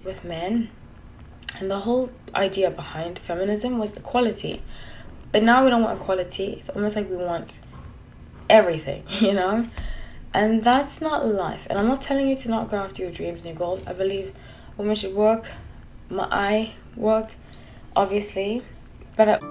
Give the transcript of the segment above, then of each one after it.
with men, and the whole idea behind feminism was equality. But now we don't want equality. It's almost like we want everything, and that's not life. And I'm not telling you to not go after your dreams and your goals. I believe women should work. I work, obviously, but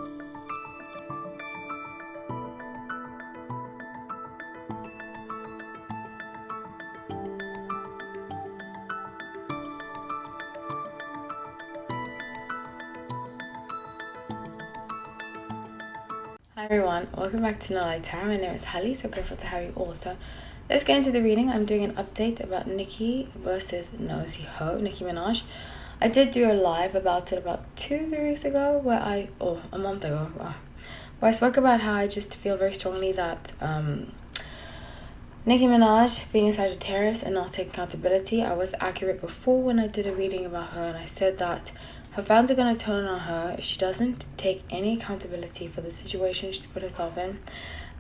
Hi everyone, welcome back to No Light Tarot. My name is Hallie, so grateful to have you all. So let's get into the reading. I'm doing an update about Nicki versus Nosey Nicki Minaj. I did do a live about it about 2-3 weeks ago, a month ago, where I spoke about how I just feel very strongly that Nicki Minaj being a Sagittarius and not taking accountability. I was accurate before when I did a reading about her, and I said that her fans are going to turn on her if she doesn't take any accountability for the situation she's put herself in.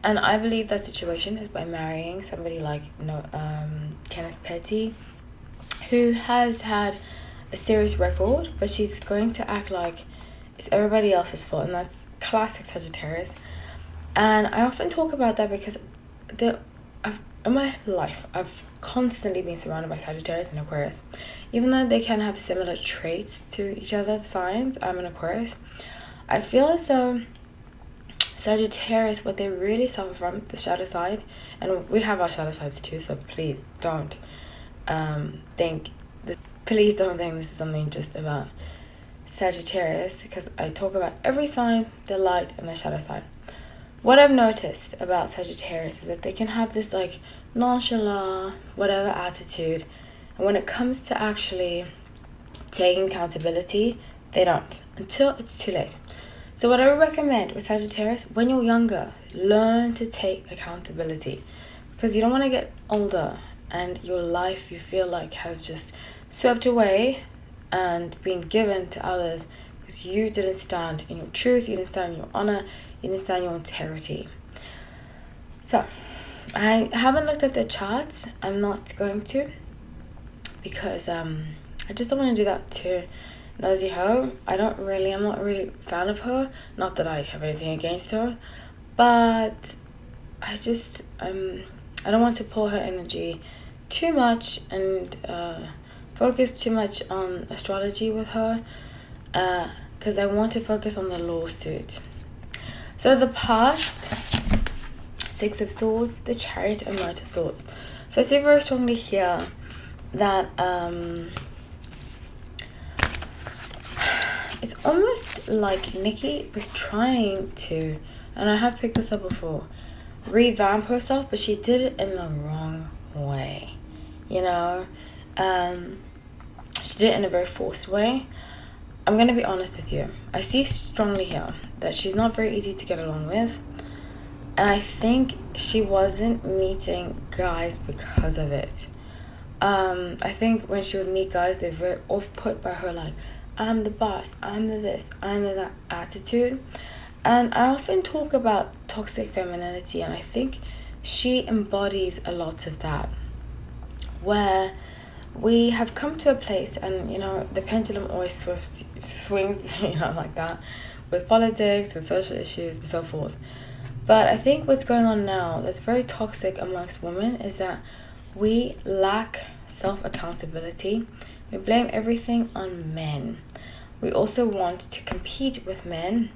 And I believe that situation is by marrying somebody like Kenneth Petty, who has had a serious record, but she's going to act like it's everybody else's fault, and that's classic Sagittarius. And I often talk about that because in my life, I've constantly been surrounded by Sagittarius and Aquarius. Even though they can have similar traits to each other, the signs, I'm an Aquarius. I feel as though Sagittarius, what they really suffer from, the shadow side, and we have our shadow sides too, so please don't think this is something just about Sagittarius, because I talk about every sign, the light and the shadow side. What I've noticed about Sagittarius is that they can have this like nonchalant, whatever attitude, and when it comes to actually taking accountability, they don't until it's too late. So what I would recommend with Sagittarius, when you're younger, learn to take accountability, because you don't want to get older and your life you feel like has just swept away and been given to others because you didn't stand in your truth, you didn't stand in your honor, you didn't stand in your integrity. So I haven't looked at the charts. I'm not going to, because I just don't want to do that to Nosey I'm not really a fan of her. Not that I have anything against her, but I don't want to pull her energy too much and focus too much on astrology with her, because I want to focus on the lawsuit. So the past, Six of Swords, the Chariot, and Knight of Swords. So I see very strongly here that it's almost like Nicki was trying to, and I have picked this up before, revamp herself, but she did it in the wrong way. She did it in a very forced way. I'm going to be honest with you. I see strongly here that she's not very easy to get along with. And I think she wasn't meeting guys because of it. I think when she would meet guys, they're very off-put by her, like, I'm the boss, I'm the this, I'm the that attitude. And I often talk about toxic femininity, and I think she embodies a lot of that, where we have come to a place, and the pendulum always swings like that, with politics, with social issues and so forth. But I think what's going on now that's very toxic amongst women is that we lack self-accountability. We blame everything on men. We also want to compete with men,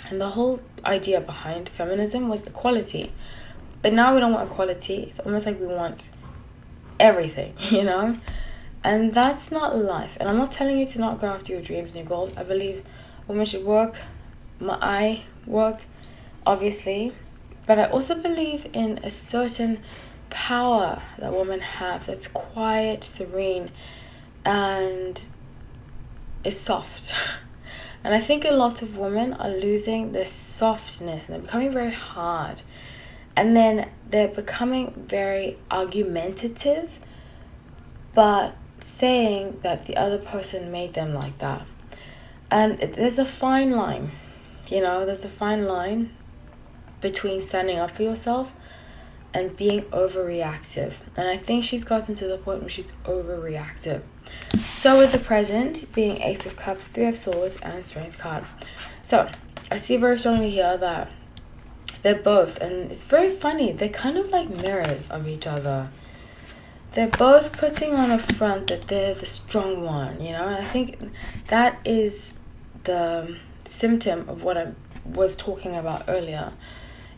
and the whole idea behind feminism was equality. But now we don't want equality. It's almost like we want everything, and that's not life. And I'm not telling you to not go after your dreams and your goals. I believe women should work. I work, obviously, but I also believe in a certain power that women have that's quiet, serene, and is soft. And I think a lot of women are losing this softness, and they're becoming very hard. And then they're becoming very argumentative, but saying that the other person made them like that. And there's a fine line, there's a fine line between standing up for yourself and being overreactive. And I think she's gotten to the point where she's overreactive. So with the present being Ace of Cups, Three of Swords, and Strength card. So I see very strongly here that they're both, and it's very funny, they're kind of like mirrors of each other. They're both putting on a front that they're the strong one, you know, and I think that is the symptom of what I was talking about earlier,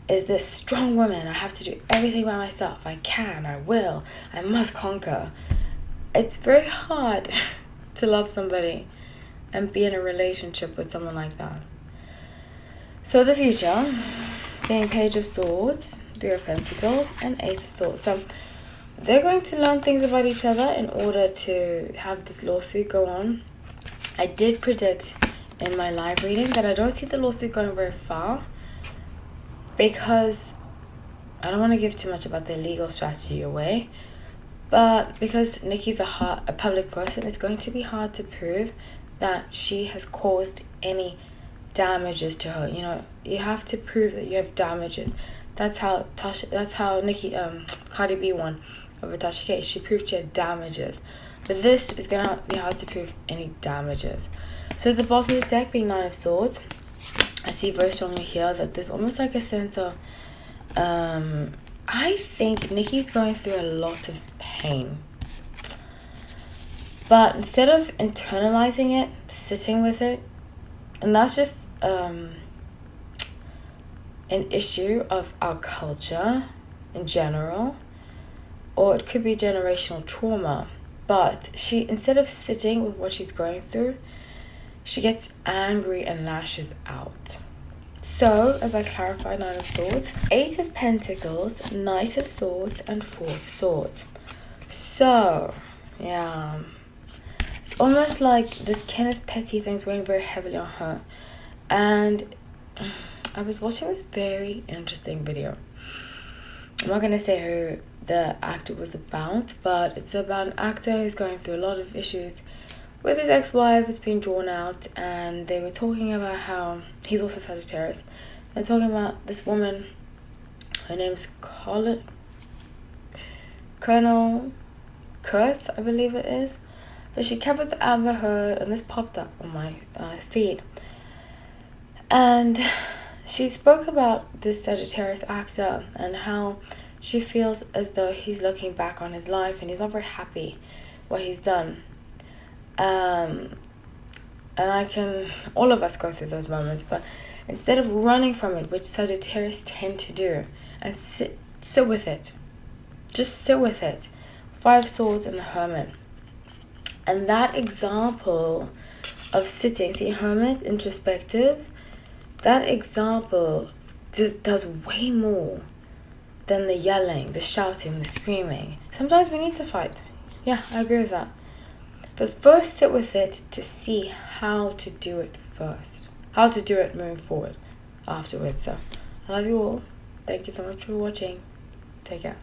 is this strong woman. I have to do everything by myself. I can, I will, I must conquer. It's very hard to love somebody and be in a relationship with someone like that. So the future being Page of Swords, Three of Pentacles, and Ace of Swords. So they're going to learn things about each other in order to have this lawsuit go on. I did predict in my live reading that I don't see the lawsuit going very far, because I don't want to give too much about their legal strategy away, but because Nicki's a public person, it's going to be hard to prove that she has caused any damages to her. You know, you have to prove that you have damages. That's how Nicki, Cardi B won over Tasha K. She proved she had damages. But this is going to be hard to prove any damages. So the bottom of the deck being Nine of Swords, I see very strongly here that there's almost like a sense of, I think Nicki's going through a lot of pain. But instead of internalizing it, sitting with it, and that's just an issue of our culture in general, or it could be generational trauma. But she, instead of sitting with what she's going through, she gets angry and lashes out. So, as I clarified, Nine of Swords, Eight of Pentacles, Knight of Swords, and Four of Swords. So, yeah, it's almost like this Kenneth Petty thing's weighing very heavily on her. And I was watching this very interesting video. I'm not going to say who the actor was about, but it's about an actor who's going through a lot of issues with his ex-wife. It's been drawn out, and they were talking about how he's also Sagittarius. They're talking about this woman, her name's Colonel Kurtz, I believe it is, but she covered the Amber Heard, and this popped up on my feed, and she spoke about this Sagittarius actor and how she feels as though he's looking back on his life and he's not very happy what he's done. And all of us go through those moments, but instead of running from it, which Sagittarius tend to do, and sit with it, just sit with it. Five of Swords and the Hermit. And that example of sitting, see, Hermit, introspective, that example just does way more than the yelling, the shouting, the screaming. Sometimes we need to fight. Yeah, I agree with that. But first sit with it to see how to do it first. How to do it moving forward afterwards. So I love you all. Thank you so much for watching. Take care.